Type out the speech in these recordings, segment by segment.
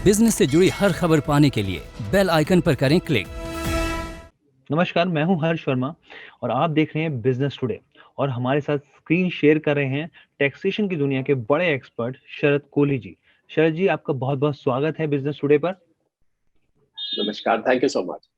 Business से जुड़ी हर खबर पाने के लिए बेल आइकन पर करें क्लिक। नमस्कार, मैं हूं हर्ष वर्मा और आप देख रहे हैं बिजनेस टुडे। और हमारे साथ स्क्रीन शेयर कर रहे हैं टैक्सेशन की दुनिया के बड़े एक्सपर्ट शरद कोहली जी। शरद जी, आपका बहुत बहुत स्वागत है बिजनेस टुडे पर। नमस्कार, थैंक यू सो मच।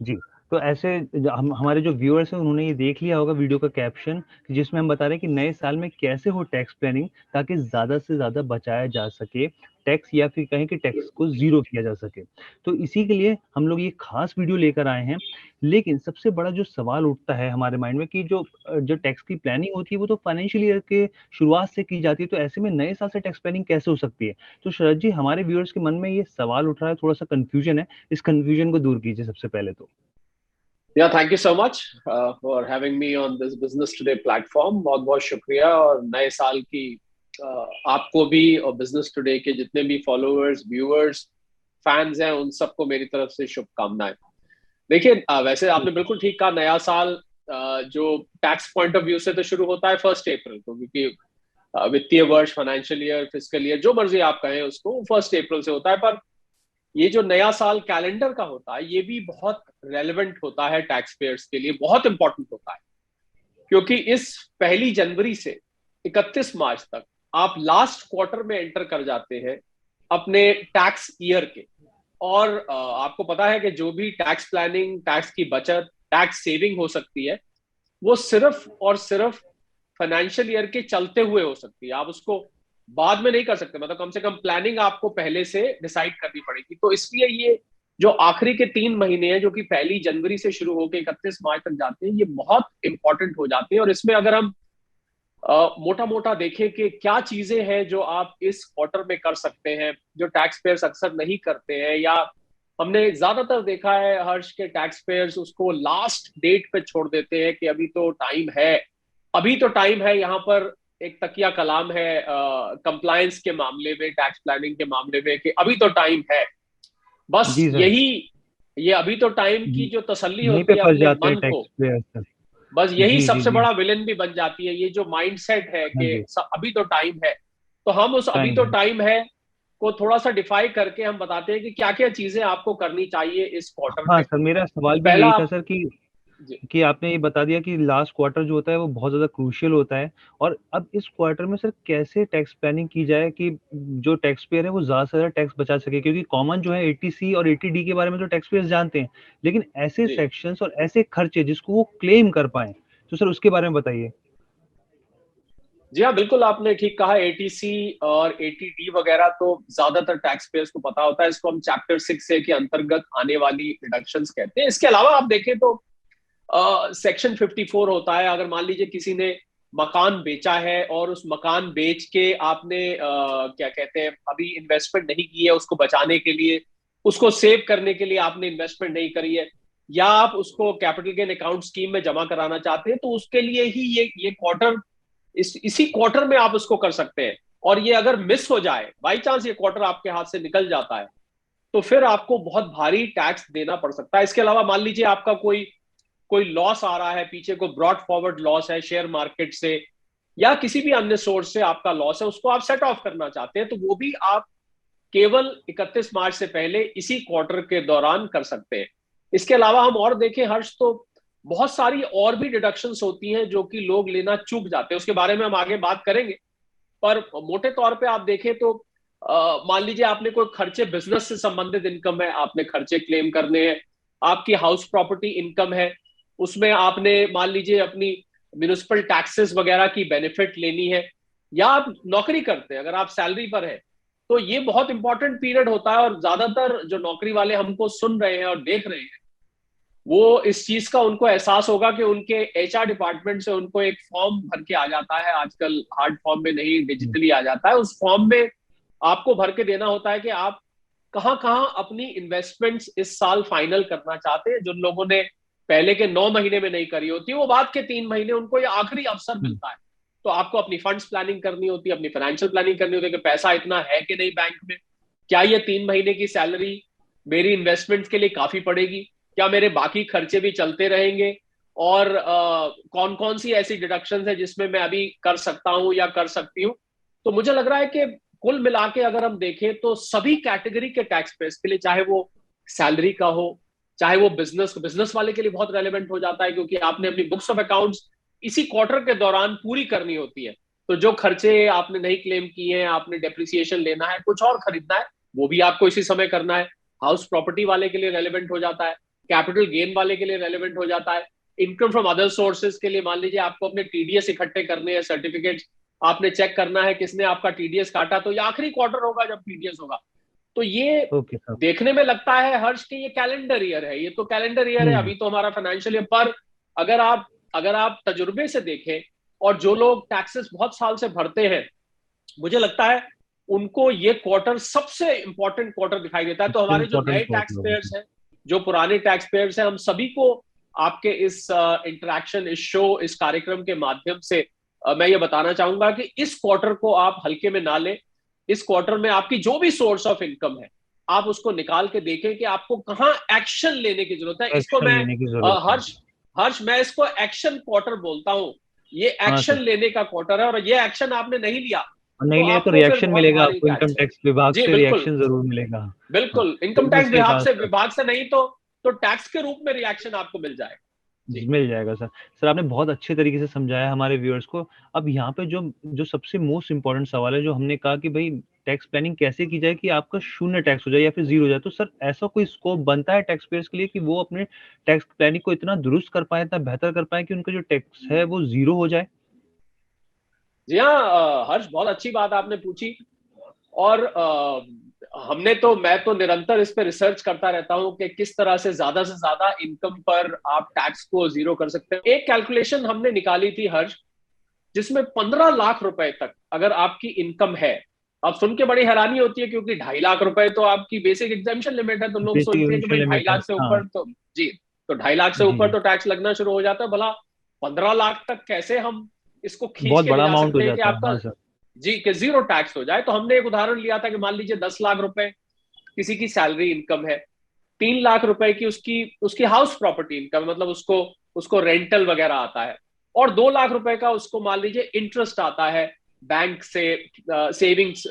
जी, तो ऐसे हमारे जो व्यूअर्स हैं उन्होंने ये देख लिया होगा वीडियो का कैप्शन, जिसमें हम बता रहे हैं कि नए साल में कैसे हो टैक्स प्लानिंग ताकि ज़्यादा से ज़्यादा बचाया जा सके टैक्स, या फिर कहें कि टैक्स को ज़ीरो किया जा सके। तो इसी के लिए हम लोग ये खास वीडियो लेकर आए हैं। लेकिन सबसे बड़ा जो सवाल उठता है हमारे माइंड में कि जो टैक्स की प्लानिंग होती है वो तो फाइनेंशियल ईयर के शुरुआत से की जाती है, तो ऐसे में नए साल से टैक्स प्लानिंग कैसे हो सकती है? तो शरद जी, हमारे व्यूअर्स के मन में ये सवाल उठ रहा है, थोड़ा-सा कन्फ्यूजन है। इस कन्फ्यूजन को दूर कीजिए सबसे पहले तो। या thank you so much for having me on this business today platform. बहुत बहुत शुक्रिया। और नए साल की आपको भी और बिजनेस टुडे के जितने भी फॉलोअर्स, व्यूअर्स, फैंस हैं, उन सबको मेरी तरफ से शुभकामनाएं। देखिए, वैसे आपने बिल्कुल ठीक कहा। नया साल जो टैक्स पॉइंट ऑफ व्यू से तो शुरू होता है 1 अप्रैल को, क्योंकि वित्तीय वर्ष, फाइनेंशियल ईयर, फिस्कल ईयर, जो मर्जी आप कहें उसको, 1 अप्रैल से होता है। पर ये जो नया साल कैलेंडर का होता है, ये भी बहुत रेलेवेंट होता है टैक्स पेयर्स के लिए, बहुत इंपॉर्टेंट होता है। क्योंकि इस 1 जनवरी से 31 मार्च तक आप लास्ट क्वार्टर में एंटर कर जाते हैं अपने टैक्स ईयर के। और आपको पता है कि जो भी टैक्स प्लानिंग, टैक्स की बचत, टैक्स सेविंग हो सकती है, वो सिर्फ और सिर्फ फाइनेंशियल ईयर के चलते हुए हो सकती है। आप उसको बाद में नहीं कर सकते। मतलब कम से कम प्लानिंग आपको पहले से डिसाइड करनी पड़ेगी। तो इसलिए ये जो आखिरी के 3 महीने हैं, जो कि 1 जनवरी से शुरू होकर 31 मार्च तक जाते हैं, ये बहुत इंपॉर्टेंट हो जाते हैं। और इसमें अगर हम मोटा मोटा देखें कि क्या चीजें हैं जो आप इस क्वार्टर में कर सकते हैं, जो टैक्स पेयर्स अक्सर नहीं करते हैं, या हमने ज्यादातर देखा है हर्ष के टैक्स पेयर्स उसको लास्ट डेट पे छोड़ देते हैं कि अभी तो टाइम है, अभी तो टाइम है। यहाँ पर एक तकिया कलाम है कंप्लायंस के मामले में, टैक्स प्लानिंग के मामले में, कि अभी तो टाइम है। बस जी सर। यही, ये अभी तो टाइम की जो तसल्ली यहीं पे होती है फँस अपने जाते हैं मन को, टैक्स पेयर्स सर। बस यही जी, जी, सबसे जी। बड़ा विलेन भी बन जाती है। ये जो माइंडसेट है हाँ कि जी, अभी तो टाइम है, तो हम उस अभी टाइम तो है। टाइम है को थोड़ा सा डिफाई करके हम बताते हैं कि क्या क्या चीजें आपको करनी चाहिए इस क्वार्टर हाँ में। सर, मेरा सवाल भी पहला यही था आप सर जी, कि आपने ये बता दिया कि लास्ट क्वार्टर जो होता है वो बहुत ज़्यादा क्रूशियल होता है। और अब इस क्वार्टर में सर कैसे टैक्स प्लानिंग की जाए कि जो टैक्स पेयर है वो ज़्यादा से ज़्यादा टैक्स बचा सके? क्योंकि कॉमन जो है 80C और 80D के बारे में तो टैक्स पेयर्स जानते हैं, लेकिन ऐसे जी सेक्शंस और ऐसे खर्चे जिसको वो क्लेम कर पाएँ, तो सर उसके बारे में बताइए। जी हाँ, बिल्कुल आपने ठीक कहा। एटीसी और एटीडी वगैरह तो ज्यादातर टैक्स पेयर्स को पता होता है। इसको हम चैप्टर 6A के अंतर्गत आने वाली डिडक्शंस कहते हैं। इसके अलावा आप देखें तो सेक्शन 54 होता है। अगर मान लीजिए किसी ने मकान बेचा है और उस मकान बेच के आपने क्या कहते हैं, अभी इन्वेस्टमेंट नहीं की है उसको बचाने के लिए, उसको सेव करने के लिए आपने इन्वेस्टमेंट नहीं करी है, या आप उसको कैपिटल गेन अकाउंट स्कीम में जमा कराना चाहते हैं, तो उसके लिए ही ये क्वार्टर, इसी क्वार्टर में आप उसको कर सकते हैं। और ये अगर मिस हो जाए, बाई चांस ये क्वार्टर आपके हाथ से निकल जाता है, तो फिर आपको बहुत भारी टैक्स देना पड़ सकता है। इसके अलावा मान लीजिए आपका कोई कोई लॉस आ रहा है, पीछे कोई ब्रॉड फॉरवर्ड लॉस है शेयर मार्केट से, या किसी भी अन्य सोर्स से आपका लॉस है, उसको आप सेट ऑफ करना चाहते हैं, तो वो भी आप केवल 31 मार्च से पहले इसी क्वार्टर के दौरान कर सकते हैं। इसके अलावा हम और देखें हर्ष, तो बहुत सारी और भी डिडक्शंस होती हैं जो कि लोग लेना चूक जाते हैं। उसके बारे में हम आगे बात करेंगे। पर मोटे तौर पे आप देखें तो मान लीजिए आपने कोई खर्चे, बिजनेस से संबंधित इनकम है, आपने खर्चे क्लेम करने हैं। आपकी हाउस प्रॉपर्टी इनकम है, उसमें आपने मान लीजिए अपनी म्यूनिसिपल टैक्सेस वगैरह की बेनिफिट लेनी है, या आप नौकरी करते हैं, अगर आप सैलरी पर है, तो ये बहुत इंपॉर्टेंट पीरियड होता है। और ज्यादातर जो नौकरी वाले हमको सुन रहे हैं और देख रहे हैं, वो इस चीज का उनको एहसास होगा कि उनके एचआर डिपार्टमेंट से उनको एक फॉर्म भर के आ जाता है, आजकल हार्ड फॉर्म में नहीं, डिजिटली आ जाता है। उस फॉर्म में आपको भर के देना होता है कि आप कहाँ कहाँ अपनी इन्वेस्टमेंट्स इस साल फाइनल करना चाहते हैं। जिन लोगों ने पहले के 9 महीने में नहीं करी होती, वो बाद के 3 महीने उनको ये आखिरी अवसर हुँ, मिलता है। तो आपको अपनी फंड्स प्लानिंग करनी होती है, अपनी फाइनेंशियल प्लानिंग करनी होती है कि पैसा इतना है कि नहीं बैंक में, क्या ये 3 महीने की सैलरी मेरी इन्वेस्टमेंट्स के लिए काफी पड़ेगी, क्या मेरे बाकी खर्चे भी चलते रहेंगे, और कौन कौन सी ऐसी डिडक्शन है जिसमें मैं अभी कर सकता हूं या कर सकती हूँ। तो मुझे लग रहा है कि कुल मिला के अगर हम देखें तो सभी कैटेगरी के टैक्स पेयर्स के लिए, चाहे वो सैलरी का हो, चाहे वो बिजनेस वाले के लिए बहुत रेलेवेंट हो जाता है, क्योंकि आपने अपनी बुक्स ऑफ अकाउंट्स इसी क्वार्टर के दौरान पूरी करनी होती है। तो जो खर्चे आपने नहीं क्लेम किए हैं, आपने डेप्रिसिएशन लेना है, कुछ और खरीदना है, वो भी आपको इसी समय करना है। हाउस प्रॉपर्टी वाले के लिए रेलेवेंट हो जाता है, कैपिटल गेन वाले के लिए रेलेवेंट हो जाता है, इनकम फ्रॉम अदर सोर्सेज के लिए मान लीजिए आपको अपने टीडीएस इकट्ठे करने हैं, सर्टिफिकेट आपने चेक करना है किसने आपका टीडीएस काटा, तो ये आखिरी क्वार्टर होगा जब टीडीएस होगा। तो ये ओके सर। देखने में लगता है हर्ष के ये कैलेंडर ईयर है, ये तो कैलेंडर ईयर है, अभी तो हमारा फाइनेंशियल ईयर। पर अगर आप तजुर्बे से देखें, और जो लोग टैक्सेस बहुत साल से भरते हैं, मुझे लगता है उनको ये क्वार्टर सबसे इंपॉर्टेंट क्वार्टर दिखाई देता है। तो हमारे जो नए टैक्स पेयर्स हैं, जो पुराने टैक्स पेयर्स हैं, हम सभी को आपके इस इंटरेक्शन, इस शो, इस कार्यक्रम के माध्यम से मैं ये बताना चाहूंगा कि इस क्वार्टर को आप हल्के में ना लें। इस क्वार्टर में आपकी जो भी सोर्स ऑफ इनकम है, आप उसको निकाल के देखें कि आपको कहाँ एक्शन लेने की जरूरत है। इसको मैं हर्ष मैं इसको एक्शन क्वार्टर बोलता हूँ। ये एक्शन लेने का क्वार्टर है, और ये एक्शन आपने नहीं लिया तो रिएक्शन मिलेगा आपको, इनकम टैक्स विभाग से रिएक्शन जरूर मिलेगा। बिल्कुल, इनकम टैक्स विभाग से नहीं तो टैक्स के रूप में रिएक्शन आपको मिल जाएगा। मिल जाएगा सर। आपने बहुत अच्छे तरीके से समझाया हमारे व्यूअर्स को। अब यहाँ पे जो सबसे मोस्ट इम्पोर्टेंट सवाल है, जो हमने कहा कि भाई टैक्स प्लानिंग कैसे की जाए कि आपका शून्य टैक्स हो जाए या फिर जीरो हो जाए, तो सर ऐसा कोई स्कोप बनता है टैक्स पेयर्स के लिए कि वो अपने टैक्स प्लानिंग को इतना दुरुस्त कर पाए, इतना बेहतर कर पाए कि उनका जो टैक्स है वो जीरो हो जाए? जी हाँ हर्ष, बहुत अच्छी बात आपने पूछी। और मैं तो निरंतर इस पे रिसर्च करता रहता हूँ कि किस तरह से ज्यादा इनकम पर आप टैक्स को जीरो कर सकते हैं। एक कैलकुलेशन हमने निकाली थी हर्ष, जिसमें 15 लाख रुपए तक अगर आपकी इनकम है, अब सुन के बड़ी हैरानी होती है क्योंकि 2.5 लाख रुपए तो आपकी बेसिक एग्जाम्पशन लिमिट है, तो लोग सोचते हैं कि भाई 2.5 लाख से ऊपर तो जी, तो 2.5 लाख से ऊपर तो टैक्स लगना शुरू हो जाता है। भला 15 लाख तक कैसे हम इसको खींच के ले जा सकते हैं कि आपका जी कि जीरो टैक्स हो जाए। तो हमने एक उदाहरण लिया था कि मान लीजिए 10 लाख रुपए किसी की सैलरी इनकम है, 3 लाख रुपए की उसकी हाउस प्रॉपर्टी इनकम, मतलब उसको रेंटल वगैरह आता है, और 2 लाख रुपए का उसको मान लीजिए इंटरेस्ट आता है बैंक से, सेविंग्स,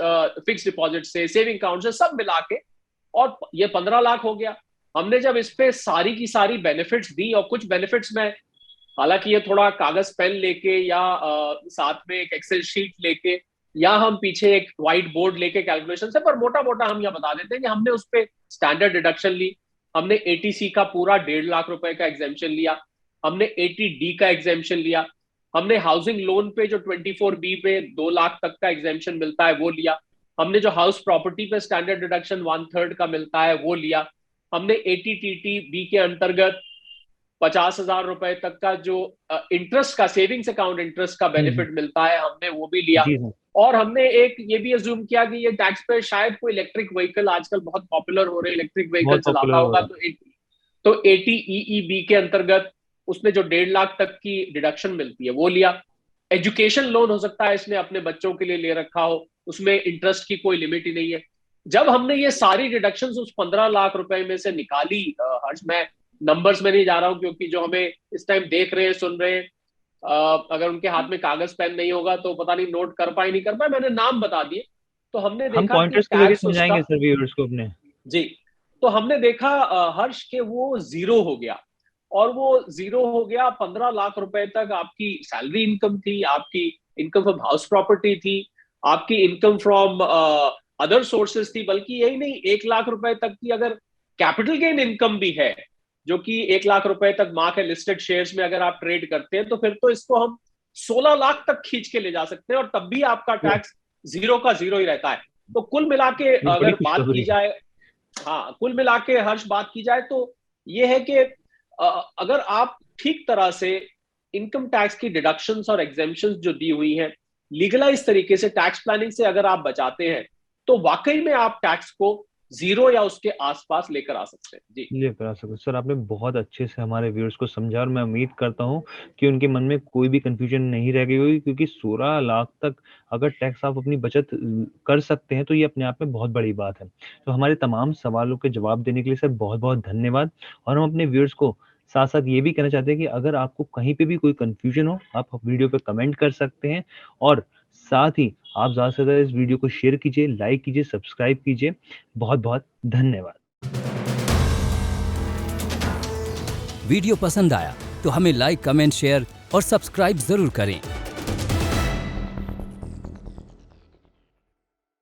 फिक्स डिपॉजिट से, सेविंग अकाउंट से, सब मिला के, और ये 15 लाख हो गया। हमने जब इस पे सारी की सारी बेनिफिट्स दी, और कुछ बेनिफिट्स में हालांकि ये थोड़ा कागज पेन लेके या साथ में एक एक्सेल शीट लेके या हम पीछे एक व्हाइट बोर्ड लेके कैलकुलेशन से, पर मोटा मोटा हम यह बता देते हैं कि हमने उस पर स्टैंडर्ड डिडक्शन ली, हमने एटीसी का पूरा 1.5 लाख रुपए का एग्जेम्पशन लिया, हमने एटीडी का एग्जेम्पशन लिया, हमने हाउसिंग लोन पे जो 24B पे 2 लाख तक का एग्जेम्पशन मिलता है वो लिया, हमने जो हाउस प्रॉपर्टी पे स्टैंडर्ड डिडक्शन 1/3 का मिलता है वो लिया, हमने एटीटीटी बी के अंतर्गत 50,000 रुपए तक का जो इंटरेस्ट का, सेविंग्स अकाउंट इंटरेस्ट का बेनिफिट मिलता है, हमने वो भी लिया। और हमने एक ये भी अज्यूम किया कि ये टैक्स पे शायद कोई इलेक्ट्रिक व्हीकल, आजकल बहुत पॉपुलर हो रहे इलेक्ट्रिक व्हीकल चलाता होगा, तो एटीईईबी के अंतर्गत उसने जो 1.5 लाख तक की डिडक्शन मिलती है वो लिया। एजुकेशन लोन हो सकता है इसने अपने बच्चों के लिए ले रखा हो, उसमें इंटरेस्ट की कोई लिमिट ही नहीं है। जब हमने ये सारी डिडक्शंस उस 15 लाख रुपए में से निकाली, हर्ष मैं नंबर्स में नहीं जा रहा हूं क्योंकि जो हमें इस टाइम देख रहे हैं, सुन रहे हैं, अगर उनके हाथ में कागज पेन नहीं होगा तो पता नहीं नोट कर पाए नहीं कर पाए, मैंने नाम बता दिए। तो हमने देखा कि टैक्स समझाएंगे सर व्यूअर्स को अपने जी, तो हमने देखा हर्ष के वो जीरो हो गया, और वो जीरो हो गया 15 लाख रुपए तक आपकी सैलरी इनकम थी, आपकी इनकम फ्रॉम हाउस प्रॉपर्टी थी, आपकी इनकम फ्रॉम अदर सोर्सेज थी, बल्कि यही नहीं, 1 लाख रुपए तक की अगर कैपिटल गेन इनकम भी है, जो कि 1 लाख रुपए तक मार्क है लिस्टेड शेयर्स में अगर आप ट्रेड करते हैं, तो फिर तो इसको हम 16 लाख तक खींच के ले जा सकते हैं, और तब भी आपका टैक्स जीरो का जीरो ही रहता है। तो कुल मिला के अगर बात की जाए, हाँ कुल मिला के हर्ष बात की जाए तो ये है कि अगर आप ठीक तरह से इनकम टैक्स की डिडक्शंस और एग्जेम्पशंस जो दी हुई हैं, लीगलाइज तरीके से टैक्स प्लानिंग से अगर आप बचाते हैं, तो वाकई में आप टैक्स को जीरो या उसके आसपास लेकर आ सकते हैं। जी लेकर आ सकते। सर आपने बहुत अच्छे से हमारे व्यूअर्स को समझा, और मैं उम्मीद करता हूं कि उनके मन में कोई भी कंफ्यूजन नहीं रह गई होगी, क्योंकि 16 लाख तक अगर टैक्स आप अपनी बचत कर सकते हैं तो ये अपने आप में बहुत बड़ी बात है। तो हमारे तमाम सवालों के जवाब देने के लिए सर बहुत बहुत धन्यवाद। और हम अपने व्यूअर्स को साथ साथ ये भी कहना चाहते हैं कि अगर आपको कहीं पे भी कोई कंफ्यूजन हो, आप वीडियो पे कमेंट कर सकते हैं, और साथ ही आप ज़्यादा से ज़्यादा इस वीडियो को शेयर कीजिए, लाइक कीजिए, सब्सक्राइब कीजिए। बहुत-बहुत धन्यवाद। वीडियो पसंद आया तो हमें लाइक, कमेंट, शेयर और सब्सक्राइब जरूर करें।